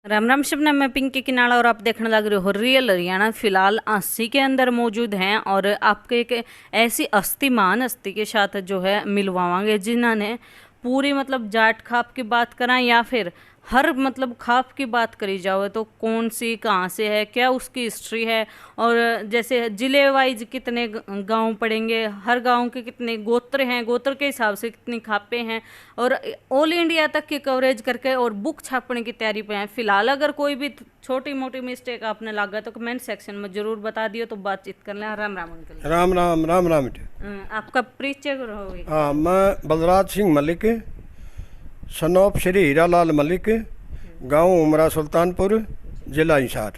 राम राम शबनम, मैं पिंकी किनाला और आप देखने लग रहे हो रियल हरियाणा। फिलहाल 80 के अंदर मौजूद हैं और आपके एक ऐसी अस्थिमान हस्ती के साथ जो है मिलवावांगे जिन्होंने पूरी मतलब जाट खाप की बात करा या फिर हर मतलब खाप की बात करी जाओ तो कौन सी कहाँ से है, क्या उसकी हिस्ट्री है, और जैसे जिले वाइज कितने गांव पड़ेंगे, हर गांव के कितने गोत्र हैं, गोत्र के हिसाब से कितनी खापे हैं, और ऑल इंडिया तक की कवरेज करके और बुक छापने की तैयारी पे हैं। फिलहाल अगर कोई भी छोटी मोटी मिस्टेक आपने लगा तो कमेंट सेक्शन में जरूर बता दियो तो बातचीत कर लें। राम राम अंकल। राम राम राम राम। आपका परिचय करोगे? हाँ, मैं बलराज सिंह मलिक, सनौप श्री हीरालाल मलिक, गांव उमरा सुल्तानपुर, जिला हिसार।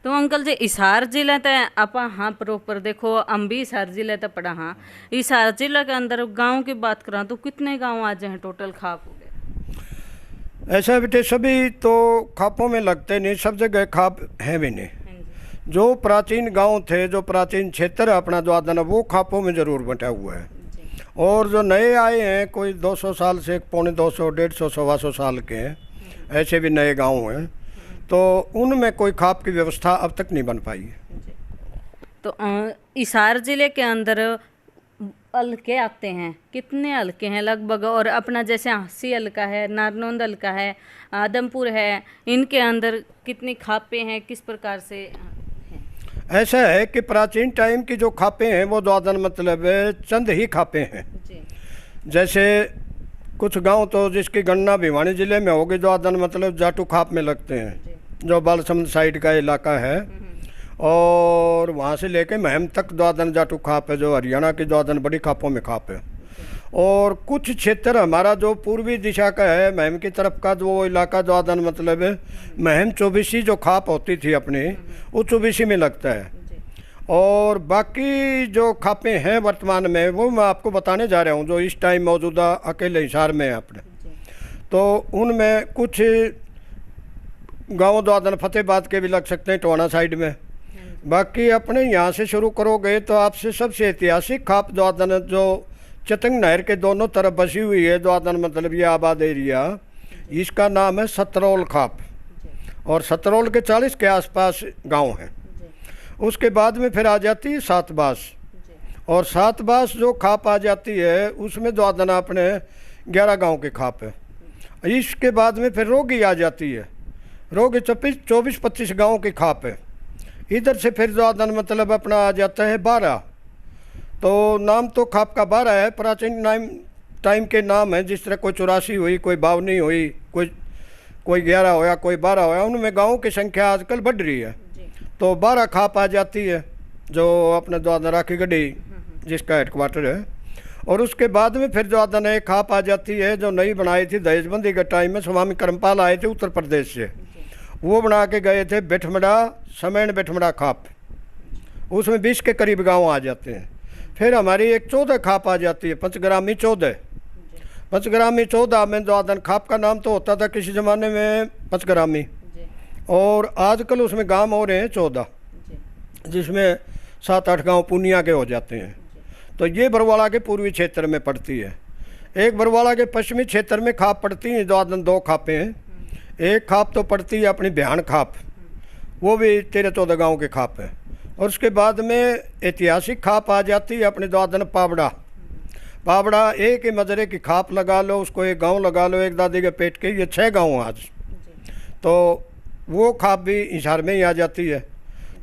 तो अंकल जी हिसार जिले ते आप हाँ प्रॉपर देखो हम भी हिसार जिले ते पड़ा। हाँ, हिसार जिले के अंदर गांव की बात करा तो कितने गांव आ जाए टोटल खाप हो गए? ऐसा बेटे सभी तो खापों में लगते नहीं, सब जगह खाप हैं भी नहीं। जो प्राचीन गांव थे, जो प्राचीन क्षेत्र अपना जो आदन वो खापों में ज़रूर बटा हुआ है। और जो नए आए हैं कोई 200 साल से पौने 200 150 125 साल के हैं, ऐसे भी नए गांव हैं, तो उनमें कोई खाप की व्यवस्था अब तक नहीं बन पाई है। तो हिसार जिले के अंदर हल्के आते हैं, कितने हल्के हैं लगभग? और अपना जैसे हांसी हल्का है, नारनौंद हल्का है, आदमपुर है, इनके अंदर कितनी खापें हैं, किस प्रकार से हैं? ऐसा है कि प्राचीन टाइम की जो खापें हैं वो द्वादन मतलब चंद ही खापें हैं। जैसे कुछ गांव तो जिसकी गणना भिवानी जिले में होगी द्वादन मतलब जाटू खाप में लगते हैं, जो बालसमंद साइड का इलाका है, और वहाँ से लेके महम तक द्वादन जाटू खाप है, जो हरियाणा की द्वादन बड़ी खापों में खाप है। और कुछ क्षेत्र हमारा जो पूर्वी दिशा का है, महम की तरफ का जो इलाका द्वादन मतलब महम चौबीसी जो खाप होती थी अपनी, वो चौबीसी में लगता है। और बाकी जो खापें हैं वर्तमान में वो मैं आपको बताने जा रहा हूँ, जो इस टाइम मौजूदा अकेले हिसार में है अपने। तो उनमें कुछ गाँव द्वादन फतेहबाद के भी लग सकते हैं, टोहाना साइड में। बाकी अपने यहाँ से शुरू करोगे तो आपसे सबसे ऐतिहासिक खाप द्वादन जो चतंग नहर के दोनों तरफ बसी हुई है द्वादन मतलब ये आबाद एरिया, इसका नाम है सतरौल खाप। और सतरौल के 40 के आसपास गांव हैं। उसके बाद में फिर आ जाती है सातबास, और सातबास जो खाप आ जाती है उसमें द्वादन अपने 11 गांव के खाप है। इसके बाद में फिर रोगी आ जाती है, रोगी 24-25 गाँव की खाप है। इधर से फिर द्वादन मतलब अपना आ जाता है 12। तो नाम तो खाप का 12 है, प्राचीन टाइम के नाम है, जिस तरह कोई 84 हुई, कोई 52 हुई, कोई 11 होया, कोई 12 होया, उनमें गाँवों की संख्या आजकल बढ़ रही है। तो 12 खाप आ जाती है जो अपने द्वादन राखी गढ़ी जिसका हेडक्वार्टर है। और उसके बाद में फिर द्वादन एक खाप आ जाती है जो नई बनाई थी दहेजबंदी के टाइम में, स्वामी करमपाल आए थे उत्तर प्रदेश से, वो बना के गए थे बेठमड़ा समैन बेठमड़ा खाप। उसमें 20 के करीब गाँव आ जाते हैं। फिर हमारी एक 14 खाप आ जाती है, पंचग्रामी 14। पंचग्रामी 14 में द्वादन खाप का नाम तो होता था किसी ज़माने में पंचग्रामी, और आजकल उसमें गांव हो रहे हैं 14, जिसमें 7-8 गांव पुनिया के हो जाते हैं। तो ये बरवाड़ा के पूर्वी क्षेत्र में पड़ती है। एक बरवाड़ा के पश्चिमी क्षेत्र में खाप पड़ती हैं द्वादन 2 खापें हैं। एक खाप तो पड़ती है अपनी बिहान खाप, वो भी 13-14 गाँव के खाप है। और उसके बाद में ऐतिहासिक खाप आ जाती है अपने द्वादन पावड़ा। पावड़ा एक ही मजरे की खाप लगा लो, उसको एक गांव लगा लो, एक दादी के पेट के, ये 6 गांव आज। तो वो खाप भी हिसार में ही आ जाती है।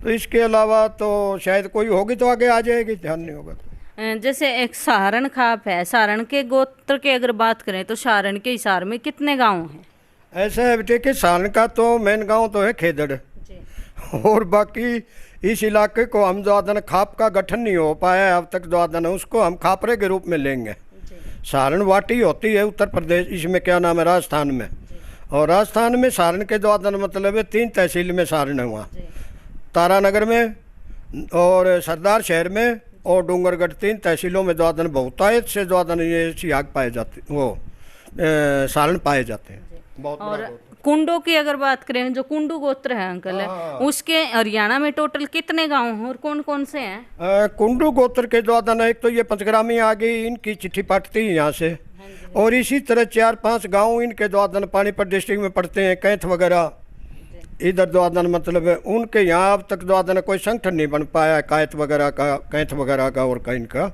तो इसके अलावा तो शायद कोई होगी तो आगे आ जाएगी, ध्यान नहीं होगा तो। जैसे एक सहारण खाप है, सहारण के गोत्र की अगर बात करें तो सहारण के हिसार में कितने गाँव हैं? ऐसा है बेटे कि सहारण का तो मेन गाँव तो है खेदड़, और बाकी इस इलाके को हम द्वादन खाप का गठन नहीं हो पाया है अब तक द्वादन, उसको हम खापरे के रूप में लेंगे। सहारण वाटी होती है उत्तर प्रदेश, इसमें क्या नाम है राजस्थान में, और राजस्थान में सहारण के द्वादन मतलब है 3 तहसील में सहारण है, वहाँ तारानगर में और सरदार शहर में और डूंगरगढ़, 3 तहसीलों में द्वादन बहुतायत से द्वादन ये सियाग पाए जाते, वो सहारण पाए जाते हैं। और कुंडो की अगर बात करें, जो कुंडू गोत्र है अंकल है, उसके हरियाणा में टोटल कितने गांव हैं और कौन कौन से हैं? कुंडू गोत्र के द्वादन एक तो ये पंचग्रामी आ गई, इनकी चिट्ठी पटती है यहाँ से, और इसी तरह 4-5 गांव इनके द्वादन पानीपत डिस्ट्रिक्ट में पड़ते हैं, कैंथ वगैरह इधर द्वादन मतलब है, उनके यहाँ अब तक द्वादन कोई संगठन नहीं बन पाया कैंथ वगैरह का और का इनका।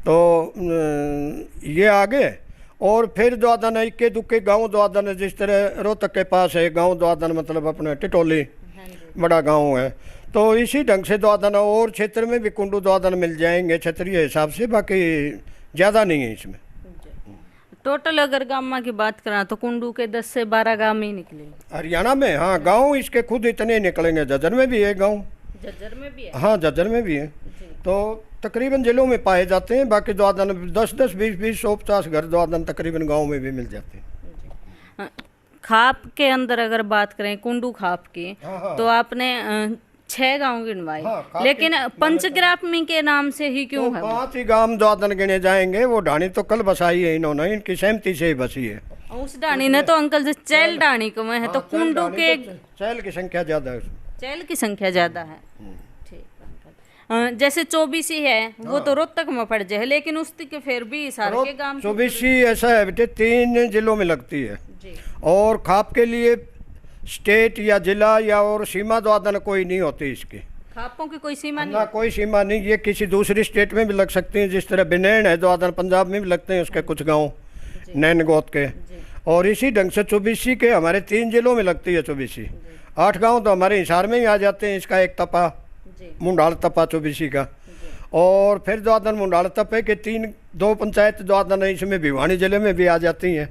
तो ये आगे और फिर द्वादन इक्के दुक्के गांव द्वादन, जिस तरह रोहतक के पास है गांव द्वादन मतलब अपने टिटोली बड़ा गांव है, तो इसी ढंग से द्वादन और क्षेत्र में भी कुंडू द्वादन मिल जाएंगे क्षेत्रीय हिसाब से, बाकी ज़्यादा नहीं है इसमें। टोटल अगर गाँव की बात करें तो कुंडू के 10 से 12 गाँव ही निकले हरियाणा में। हाँ, गांव इसके खुद इतने निकलेंगे, झज्जर में भी है गांव, झज्जर में भी है। हाँ, झज्जर में भी है। तो तकरीबन जिलों में पाए जाते हैं, बाकी द्वादन 10-10, 20-20, 150 घर द्वादन तकरीबन गांव में भी मिल जाते हैं। खाप के अंदर अगर बात करें कुंडू खाप की, हाँ। तो आपने 6 गांव गिनवाए, हाँ, लेकिन पंचग्रामी के नाम से ही क्यों है? 5 ही गांव द्वादन गिने जाएंगे। वो ढाणी तो कल बसाई है इन्होंने, इनकी सहमति से ही बसी है। उस ढाणी ने तो अंकल जी चैल ढाणी को में है, तो कुंडू के चैल की संख्या ज्यादा है, चैल की संख्या ज्यादा है। ठीक अंकल, जैसे चौबीसी है वो तो रोहतक में पड़ जाए, लेकिन उसके फिर भी हिसार के गांव चौबीसी ऐसा है बेटे 3 जिलों में लगती है जी। और खाप के लिए स्टेट या जिला या और सीमा द्वादन कोई नहीं होती इसकी। खापों की कोई सीमा ना नहीं? कोई सीमा नहीं, ये किसी दूसरी स्टेट में भी लग सकती हैं, जिस तरह बिनेन है द्वादन पंजाब में भी लगते हैं उसके कुछ गांव नैन गोत के। और इसी ढंग से चौबीसी के हमारे 3 जिलों में लगती है चौबीसी। 8 गांव तो हमारे हिसार में ही आ जाते हैं, इसका एक तपा मुंडाल तपा चौबीसी का, और फिर द्वादन मुंडाल तपे के 2 पंचायत द्वादन इसमें भिवानी जिले में भी आ जाती हैं।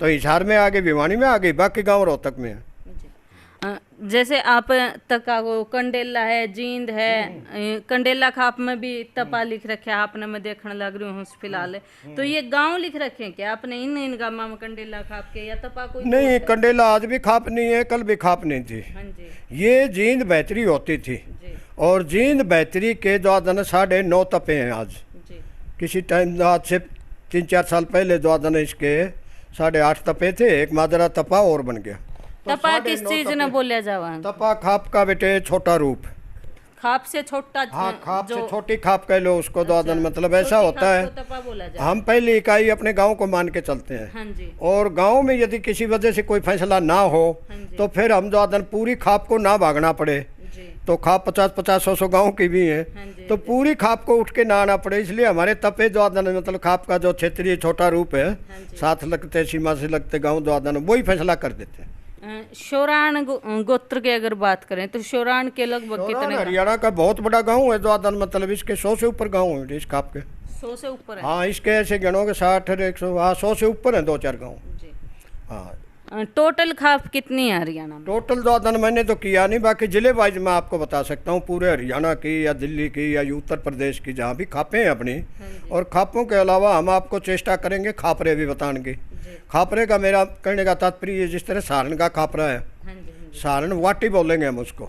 तो हिसार में आगे, भिवानी में आगे, बाकी गाँव रोहतक में है। जैसे आप तका को कंडेला है, जींद है, कंडेला खाप में भी तपा लिख रखे है आपने, मैं देखने लग रही हूँ फिलहाल। तो ये गांव लिख रखे हैं क्या आपने इन गाँव में कंडेला खाप के, या तपा कोई? नहीं, कंडेला आज भी खाप नहीं है, कल भी खाप नहीं थी। हाँ जी। ये जींद बेहतरी होती थी जी। और जींद बेहतरी के द्वादन 9.5 तपे हैं आज। जी। किसी टाइम आज से 3-4 साल पहले द्वादन इसके 8.5 तपे थे, एक मादरा तपा और बन गया। तपा किस चीज ने बोलिया जावा? तपा खाप का बेटे छोटा रूप। खाप से छोटा? हाँ, खाप से छोटी खाप कह लो उसको द्वादन मतलब ऐसा होता है। तपा बोला जाए। हम पहली इकाई अपने गांव को मान के चलते हैं। हाँ जी। और गांव में यदि किसी वजह से कोई फैसला ना हो तो फिर हम द्वादन पूरी खाप को ना भागना पड़े। जी। तो खाप 50-50, 100 गाँव की भी है, तो पूरी खाप को उठ के ना आना पड़े, इसलिए हमारे तपे द्वादन मतलब खाप का जो क्षेत्रीय छोटा रूप है, साथ लगते सीमा से लगते गाँव द्वादन वही फैसला कर देते हैं। शोरान गोत्र की अगर बात करें तो शोरान के लगभग कितने? हरियाणा का बहुत बड़ा गांव है द्वादन मतलब, इसके 100 से ऊपर गांव है इस खाप के। 100 से ऊपर है? हाँ, इसके ऐसे गिनोगे 60, 100, हाँ 100 से ऊपर है 2-4 गाँव। हाँ। टोटल खाप कितनी है हरियाणा में? टोटल द्वादन मैंने तो किया नहीं, बाकी जिले वाइज मैं आपको बता सकता हूँ, पूरे हरियाणा की या दिल्ली की या उत्तर प्रदेश की जहाँ भी खापें हैं अपनी। और खापों के अलावा हम आपको चेष्टा करेंगे खापरे भी बताने की। खापरे का मेरा कहने का तात्पर्य जिस तरह सारण का खापरा है, सारण वाटी बोलेंगे हम उसको।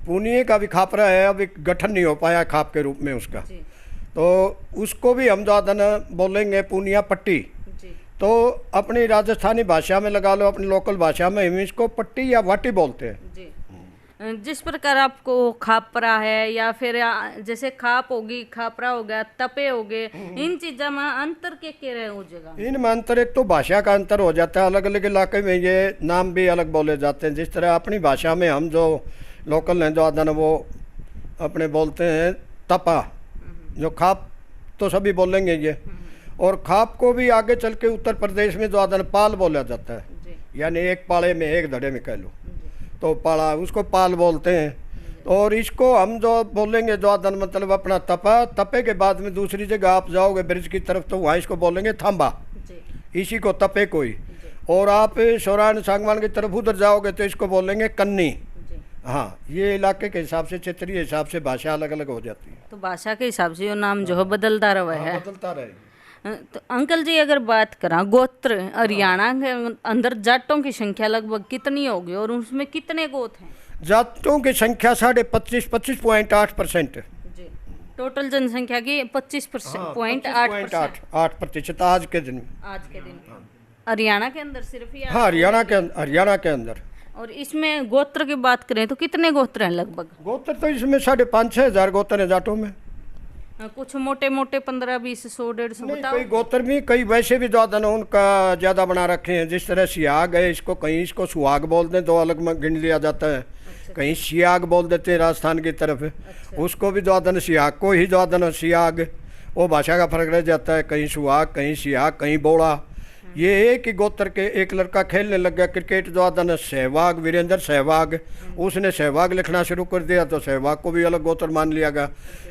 पुनिये का भी खापरा है, अभी गठन नहीं हो पाया खाप के रूप में उसका, तो उसको भी हम द्वादन बोलेंगे पुनिया पट्टी। तो अपनी राजस्थानी भाषा में लगा लो, अपनी लोकल भाषा में हम इसको पट्टी या वाटी बोलते हैं। जी। जिस प्रकार आपको खापरा है या फिर जैसे खाप होगी, खापरा हो गया, तपे हो गए, इन चीज़ों में अंतर के रहे हो जगह? इनमें अंतर एक तो भाषा का अंतर हो जाता है, अलग अलग इलाके में ये नाम भी अलग बोले जाते हैं। जिस तरह अपनी भाषा में हम जो लोकल हैं द्वादन वो अपने बोलते हैं तपा, जो खाप तो सभी बोलेंगे ये। और खाप को भी आगे चल के उत्तर प्रदेश में द्वादन पाल बोला जाता है, यानी एक पाले में एक धड़े में कह लो तो पाला, उसको पाल बोलते हैं। और इसको हम जो बोलेंगे द्वादन मतलब अपना तपा, तपे के बाद में दूसरी जगह आप जाओगे ब्रिज की तरफ तो वहाँ इसको बोलेंगे थांबा, इसी को तपे कोई। और आप शोरान सांगवान की तरफ उधर जाओगे तो इसको बोलेंगे कन्नी। हाँ, ये इलाके के हिसाब से, क्षेत्रीय हिसाब से भाषा अलग अलग हो जाती है। तो भाषा के हिसाब से ये नाम जो है बदलता रहा है। बदलता रहेगा। तो अंकल जी अगर बात करा गोत्र, हरियाणा के अंदर जाटों की संख्या लगभग कितनी होगी और उसमें कितने गोत हैं? जाटों की संख्या 25.8%। जी। टोटल जनसंख्या की 25.8% आज के दिन। हरियाणा के अंदर सिर्फ ही? हाँ, हरियाणा के अंदर। और इसमें गोत्र की बात करें तो कितने गोत्र हैं लगभग? गोत्र तो इसमें 5,500 से 6,000 गोत्र हैं जाटों में। कुछ मोटे मोटे 15-20 100 150 नहीं, बताओ। कई गोत्र भी, कई वैसे भी द्वादन उनका ज़्यादा बना रखे हैं। जिस तरह सियाग है, इसको कहीं इसको सुहाग बोलते हैं, 2 अलग में गिन लिया जाता है। कहीं सियाग बोल देते हैं राजस्थान की तरफ, उसको भी द्वादन सियाग को ही द्वादन सियाग, वो भाषा का फर्क रह जाता है। कहीं सुहाग, कहीं सियाग, कहीं बोड़ा। ये एक ही गोत्र के एक लड़का खेलने लग गया क्रिकेट, द्वादन सहवाग, वीरेंद्र सहवाग। उसने सहवाग लिखना शुरू कर दिया तो सहवाग को भी अलग गोत्र मान लिया गया।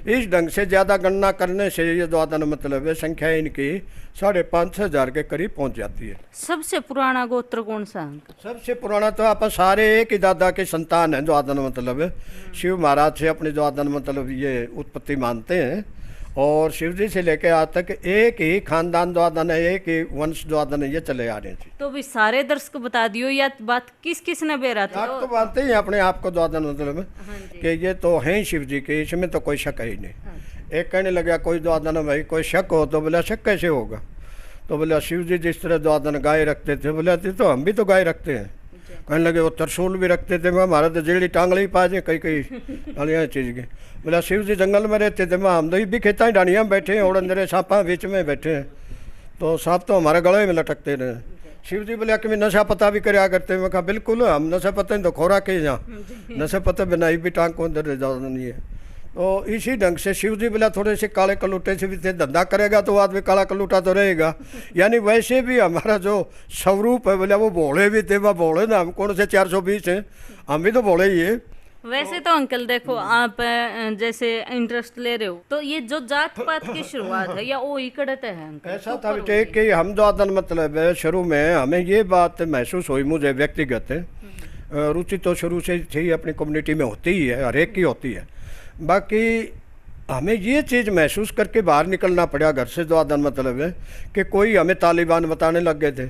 इस ढंग से ज़्यादा गणना करने से ये द्वादन मतलब है संख्या इनकी 5,500 के करीब पहुंच जाती है। सबसे पुराना गोत्र कौन सा है? सबसे पुराना तो आप सारे एक ही दादा के संतान हैं। द्वादन मतलब शिव महाराज से अपने द्वादन मतलब ये उत्पत्ति मानते हैं, और शिव जी से लेकर आज तक एक ही खानदान द्वादन है, एक ही वंश द्वादन है, ये चले आ रहे थे। तो भी सारे दर्शक बता दियो या बात किस किस ने बेरा था? आप तो मानते ही अपने आप को द्वादन मतलब कि ये तो हैं शिव जी के, इसमें तो कोई शक है ही नहीं। एक कहने लगा कोई द्वादन है भाई, कोई शक हो तो बोला शक कैसे होगा? तो बोला शिव जी जिस तरह द्वादन गाय रखते थे, बोला तो हम भी तो गाय रखते हैं। कहने लगे वो त्रिशूल भी रखते थे, मैं हमारा तो जेड़ी टांगली पा जाए कई कई अलिया चीज़ की। बोला शिव जी जंगल में रहते थे, मैं हम तो भी खेता ही डानिया में बैठे हैं और अंदर सांपा बीच में बैठे हैं, तो सांप तो हमारे गले में लटकते रहे। शिव जी बोले कि मैं नशा पता भी कराया करते हैं। मैं कहा बिल्कुल, हम नशा पता नहीं तो खोरा के यहाँ नशा पता बनाई भी टांग को अंदर ज़्यादा नहीं है। तो इसी ढंग से शिव जी बोला थोड़े से काले कलूटे से भी थे, धंधा करेगा तो आदमी काला कलूटा तो रहेगा। यानी वैसे भी हमारा जो स्वरूप है बोला वो भोले भी थे, वह भोले ना, हम कौन से 420 हैं, हम भी तो भोले ही है। वैसे तो अंकल देखो, आप जैसे इंटरेस्ट ले रहे हो तो ये जो जात पात की शुरुआत है या वो इकड़ते है अंकल? ऐसा था बेटे कि हम द्वादन मतलब शुरू में हमें ये बात महसूस हुई, मुझे व्यक्तिगत रुचि तो शुरू से थी, अपनी कम्युनिटी में होती ही है, हर एक की होती है। बाकी हमें ये चीज़ महसूस करके बाहर निकलना पड़ा घर से। द्वादन मतलब है कि कोई हमें तालिबान बताने लग गए थे,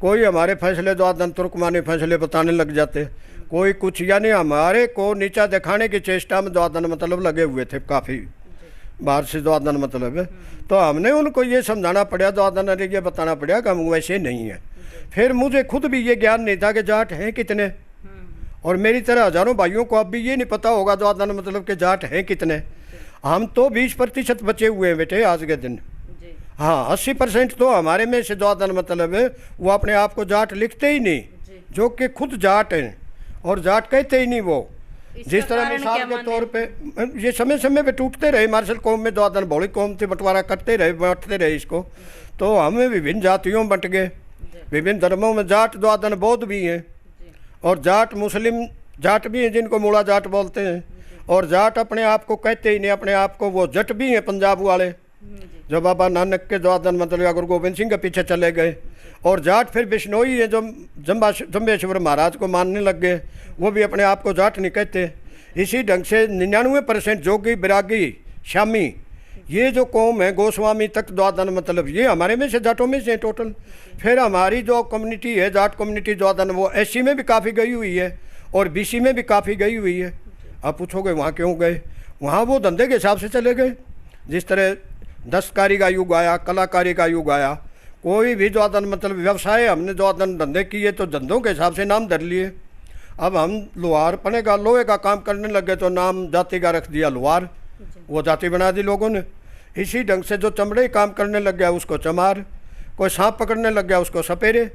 कोई हमारे फैसले द्वादन तुर्कमानी फैसले बताने लग जाते, कोई कुछ, यानी हमारे को नीचा दिखाने की चेष्टा में द्वादन मतलब लगे हुए थे काफ़ी बाहर से द्वादन मतलब है। तो हमने उनको ये समझाना पड़ा, द्वादन अरे ये बताना पड़ा कि हम वैसे नहीं हैं। फिर मुझे खुद भी ये ज्ञान नहीं था कि जाट हैं कितने, और मेरी तरह हजारों भाइयों को अब भी ये नहीं पता होगा द्वादन मतलब के जाट हैं कितने। हम तो 20% बचे हुए हैं बेटे आज के दिन। हाँ, 80% तो हमारे में से द्वादन मतलब है वो अपने आप को जाट लिखते ही नहीं, जो कि खुद जाट हैं और जाट कहते ही नहीं वो। जिस तरह मिसाल के तौर पे ये समय समय पे टूटते रहे, मार्शल कौम में द्वादन भोली कौम से बंटवारा करते रहे, बांटते रहे इसको, तो हमें विभिन्न जातियों में बंट गए, विभिन्न धर्मों में जाट द्वादन बौद्ध भी हैं, और जाट मुस्लिम जाट भी हैं जिनको मूला जाट बोलते हैं, और जाट अपने आप को कहते ही नहीं, अपने आप को वो जट भी हैं पंजाब वाले, जो बाबा नानक के द्वादन मतलब गुरु गोविंद सिंह के पीछे चले गए। और जाट फिर बिश्नोई है जो जम्बेश्वर महाराज को मानने लग गए, वो भी अपने आप को जाट नहीं कहते। इसी ढंग से 99% जोगी बिरागी शामी ये जो कौम है गोस्वामी तक द्वादन मतलब ये हमारे में से जाटों में से टोटल। फिर हमारी जो कम्युनिटी है जाट कम्युनिटी द्वादन वो एससी में भी काफ़ी गई हुई है और बीसी में भी काफ़ी गई हुई है। आप पूछोगे वहाँ क्यों गए? वहाँ वो धंधे के हिसाब से चले गए। जिस तरह दस्तकारी का युग आया, कलाकारी का युग आया, कोई भी द्वादन मतलब व्यवसाय हमने द्वादन धंधे किए तो धंधों के हिसाब से नाम धर लिए। अब हम लोहार पने का लोहे का काम करने लगे तो नाम जाति का रख दिया लोहार, वो जाति बना दी लोगों ने। इसी ढंग से जो चमड़े काम करने लग गया उसको चमार, कोई सांप पकड़ने लग गया उसको सपेरे।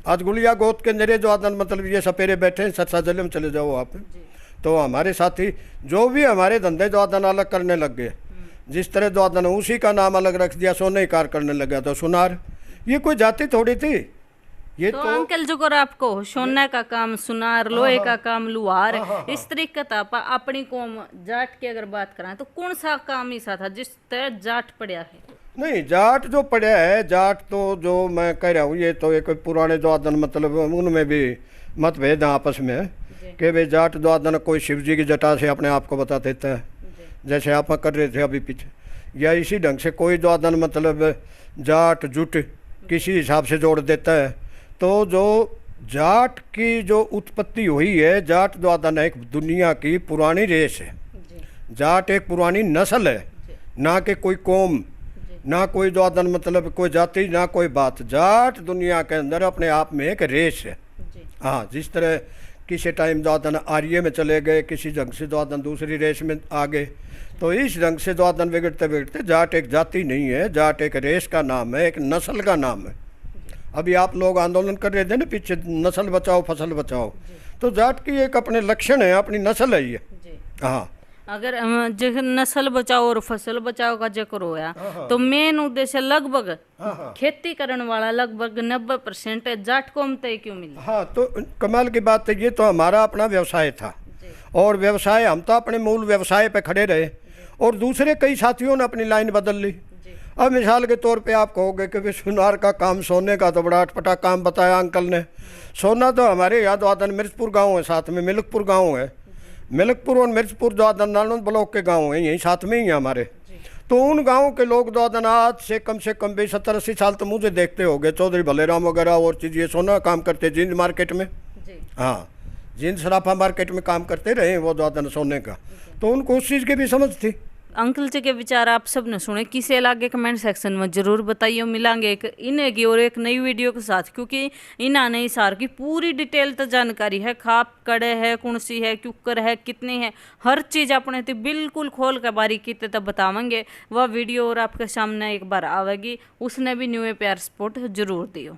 आज गुलिया गोत के नरे द्वादन मतलब ये सपेरे बैठे हैं, सरसा जिले में चले जाओ आप। तो हमारे साथी जो भी हमारे धंधे द्वादन अलग करने लग गए, जिस तरह द्वादन उसी का नाम अलग रख दिया, सोने कार करने लग गया तो सुनार। ये कोई जाति थोड़ी थी ये तो अंकल जो कर आपको सोने का काम सुनार, लोहे का काम लुहार, इस तरीके का था। अपनी कौम जाट की अगर बात करें तो कौन सा काम ऐसा था जिस तरह जाट पड़ा है? नहीं, जाट जो पड़ा है, जाट तो जो मैं कह रहा हूँ ये तो एक पुराने द्वादन मतलब उनमें भी मतभेद है आपस में कि भाई जाट द्वादन कोई शिव जी की जटा से अपने आप को बता देता है, जैसे आप कर रहे थे अभी पीछे, या इसी ढंग से कोई द्वादन मतलब जाट जुट किसी हिसाब से जोड़ देता है। तो जो जाट की जो उत्पत्ति हुई है, जाट द्वादन एक दुनिया की पुरानी रेस है। जाट एक पुरानी नस्ल है, ना कि कोई कौम, ना कोई द्वादन मतलब कोई जाति, ना कोई बात। जाट दुनिया के अंदर अपने आप में एक रेस है। हाँ, जिस तरह किसी टाइम द्वादन आर्य में चले गए, किसी ढंग से द्वादन दूसरी रेस में आ गए। तो इस ढंग से द्वादन बिगड़ते बिगड़ते, जाट एक जाति नहीं है, जाट एक रेस का नाम है, एक नस्ल का नाम है। अभी आप लोग आंदोलन कर रहे थे ना पीछे, नस्ल बचाओ फसल बचाओ, तो जाट की एक अपने लक्षण है, अपनी नस्ल है ये। हाँ, अगर जो नस्ल बचाओ और फसल बचाओ का जिक्र होया तो मेन उद्देश्य लगभग खेती करने वाला लगभग 90% जाट को तय क्यों मिला? हाँ, तो कमाल की बात है, ये तो हमारा अपना व्यवसाय था और व्यवसाय, हम तो अपने मूल व्यवसाय पे खड़े रहे और दूसरे कई साथियों ने अपनी लाइन बदल ली। अब मिसाल के तौर पे आप कहोगे कि सुनार का काम, सोने का तो बड़ा अटपटा काम बताया अंकल ने। सोना तो हमारे यहाँ द्वादन मिर्चपुर गांव है, साथ में मिल्कपुर गांव है। मिल्कपुर और मिर्चपुर द्वादन नालंद ब्लॉक के गांव हैं, यहीं साथ में ही है हमारे। तो उन गाँव के लोग द्वादन आज से कम 70-80 साल तो मुझे देखते होंगे, चौधरी भलेराम वगैरह और चीज़, ये सोना काम करते जींद मार्केट में। हाँ, जींद सराफा मार्केट में काम करते रहे वो द्वादन सोने का, तो उनको उस चीज़ की भी समझ थी। अंकल जी के विचार आप सब ने सुने, किसे लागे कमेंट सेक्शन में जरूर बताइए। मिलांगे एक इन्हें और एक नई वीडियो के साथ, क्योंकि इन्होंने इस सार की पूरी डिटेल तो जानकारी है, खाप कड़े है, कुणसी है, क्यूकर है, कितनी है, हर चीज़ अपने तो बिल्कुल खोल के बारीकी तक बतावेंगे। वह वीडियो और आपके सामने एक बार आवेगी, उसने भी न्यू प्यार सपोर्ट जरूर दियो।